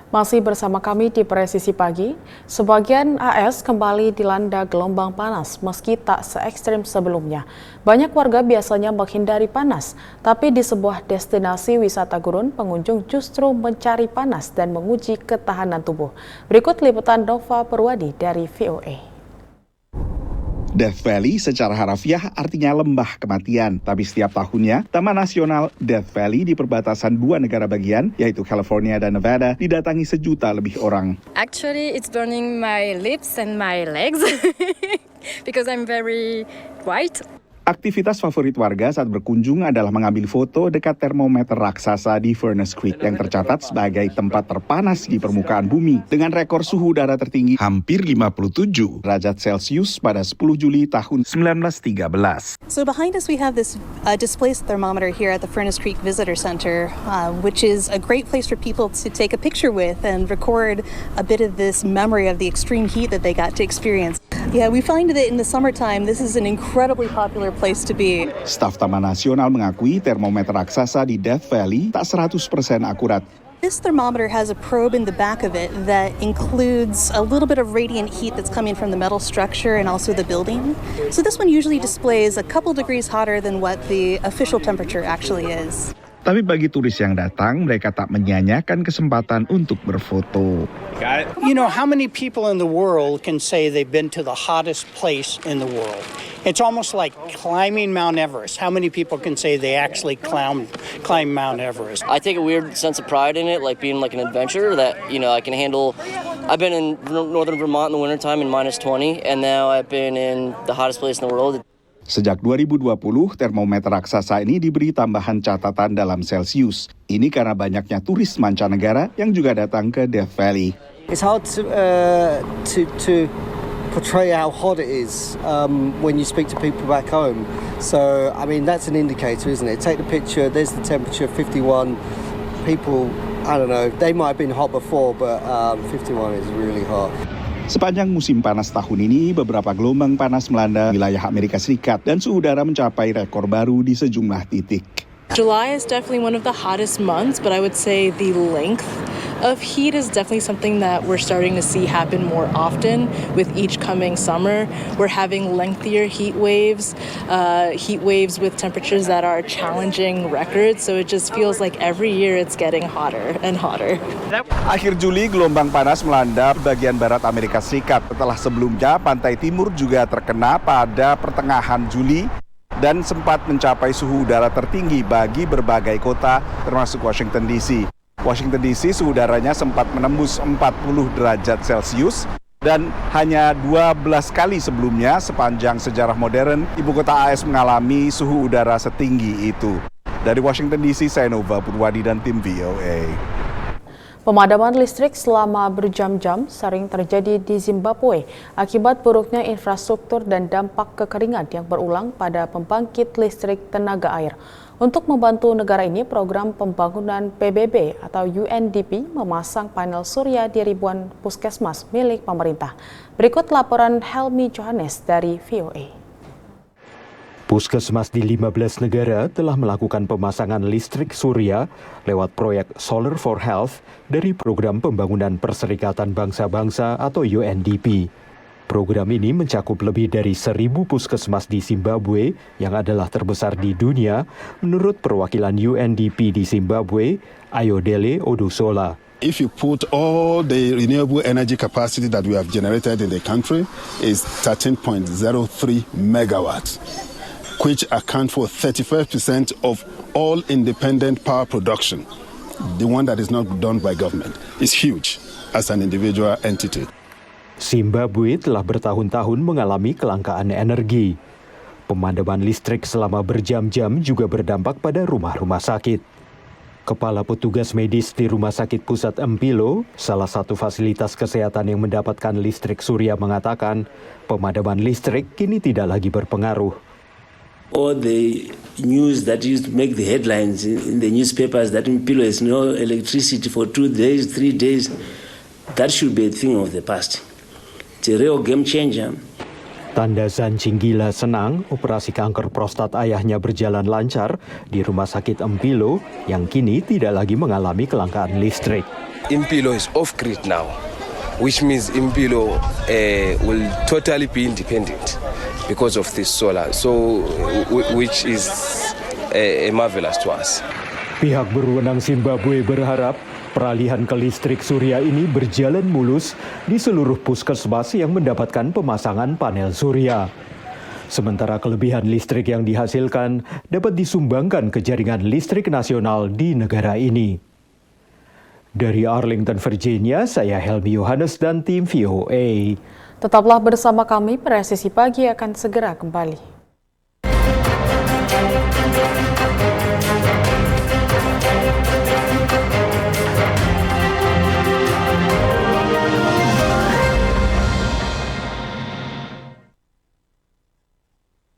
Masih bersama kami di Presisi Pagi, sebagian AS kembali dilanda gelombang panas meski tak se-ekstrim sebelumnya. Banyak warga biasanya menghindari panas, tapi di sebuah destinasi wisata gurun, pengunjung justru mencari panas dan menguji ketahanan tubuh. Berikut liputan Nova Purwadi dari VOA. Death Valley secara harafiah artinya lembah kematian, tapi setiap tahunnya Taman Nasional Death Valley di perbatasan dua negara bagian, yaitu California dan Nevada, didatangi sejuta lebih orang. Actually, it's burning my lips and my legs because I'm very white. Aktivitas favorit warga saat berkunjung adalah mengambil foto dekat termometer raksasa di Furnace Creek yang tercatat sebagai tempat terpanas di permukaan bumi dengan rekor suhu udara tertinggi hampir 57 derajat Celcius pada 10 Juli tahun 1913. So behind us we have this displaced thermometer here at the Furnace Creek Visitor Center, which is a great place for people to take a picture with and record a bit of this memory of the extreme heat that they got to experience. Yeah, we find that in the summertime this is an incredibly popular place to be. Staf Taman Nasional mengakui termometer raksasa di Death Valley tak 100% akurat. This thermometer has a probe in the back of it that includes a little bit of radiant heat that's coming from the metal structure and also the building. So this one usually displays a couple degrees hotter than what the official temperature actually is. Tapi bagi turis yang datang, mereka tak menyia-nyiakan kesempatan untuk berfoto. You know, how many people in the world can say they've been to the hottest place in the world? It's almost like climbing Mount Everest. How many people can say they actually climb Mount Everest? I take a weird sense of pride in it, like being like an adventurer that, you know, I can handle. I've been in northern Vermont in the wintertime in -20, and now I've been in the hottest place in the world. Sejak 2020, termometer raksasa ini diberi tambahan catatan dalam Celcius. Ini karena banyaknya turis mancanegara yang juga datang ke Death Valley. It's hard to portray how hot it is when you speak to people back home. So, I mean, that's an indicator, isn't it? Take the picture, there's the temperature, 51. People, I don't know, they might have been hot before, but 51 is really hot. Sepanjang musim panas tahun ini, beberapa gelombang panas melanda wilayah Amerika Serikat dan suhu udara mencapai rekor baru di sejumlah titik. July is definitely one of the hottest months, but I would say the length of heat is definitely something that we're starting to see happen more often with each coming summer. We're having lengthier heat waves with temperatures that are challenging records, so it just feels like every year it's getting hotter and hotter. Akhir Juli, gelombang panas melanda bagian barat Amerika Serikat. Setelah sebelumnya, pantai timur juga terkena pada pertengahan Juli dan sempat mencapai suhu udara tertinggi bagi berbagai kota termasuk Washington DC. Washington DC suhu udaranya sempat menembus 40 derajat Celcius dan hanya 12 kali sebelumnya sepanjang sejarah modern ibu kota AS mengalami suhu udara setinggi itu. Dari Washington DC, saya Nova Purwadi dan tim VOA. Pemadaman listrik selama berjam-jam sering terjadi di Zimbabwe akibat buruknya infrastruktur dan dampak kekeringan yang berulang pada pembangkit listrik tenaga air. Untuk membantu negara ini, program pembangunan PBB atau UNDP memasang panel surya di ribuan puskesmas milik pemerintah. Berikut laporan Helmi Johannes dari VOA. Puskesmas di 15 negara telah melakukan pemasangan listrik surya lewat proyek Solar for Health dari Program Pembangunan Perserikatan Bangsa-Bangsa atau UNDP. Program ini mencakup lebih dari 1.000 puskesmas di Zimbabwe yang adalah terbesar di dunia menurut perwakilan UNDP di Zimbabwe, Ayodele Odusola. If you put all the renewable energy capacity that we have generated in the country is 13.03 megawatts, which account for 35% of all independent power production. The one that is not done by government is huge as an individual entity. Zimbabwe telah bertahun-tahun mengalami kelangkaan energi. Pemadaman listrik selama berjam-jam juga berdampak pada rumah-rumah sakit. Kepala petugas medis di Rumah Sakit Pusat Empilo, salah satu fasilitas kesehatan yang mendapatkan listrik surya mengatakan, pemadaman listrik kini tidak lagi berpengaruh. All the news that used to make the headlines in the newspapers that Empilo has no electricity for 2 days, 3 days, that should be a thing of the past. It's a real game changer. Tanda Zanjinggila senang operasi kanker prostat ayahnya berjalan lancar di Rumah Sakit Impilo yang kini tidak lagi mengalami kelangkaan listrik. Impilo is off grid now, which means Impilo will totally be independent because of this solar, so which is marvelous to us. Pihak berwenang Zimbabwe berharap peralihan ke listrik surya ini berjalan mulus di seluruh puskesmas yang mendapatkan pemasangan panel surya. Sementara kelebihan listrik yang dihasilkan dapat disumbangkan ke jaringan listrik nasional di negara ini. Dari Arlington, Virginia, saya Helmi Yohanes dan tim VOA. Tetaplah bersama kami, Presisi Pagi akan segera kembali.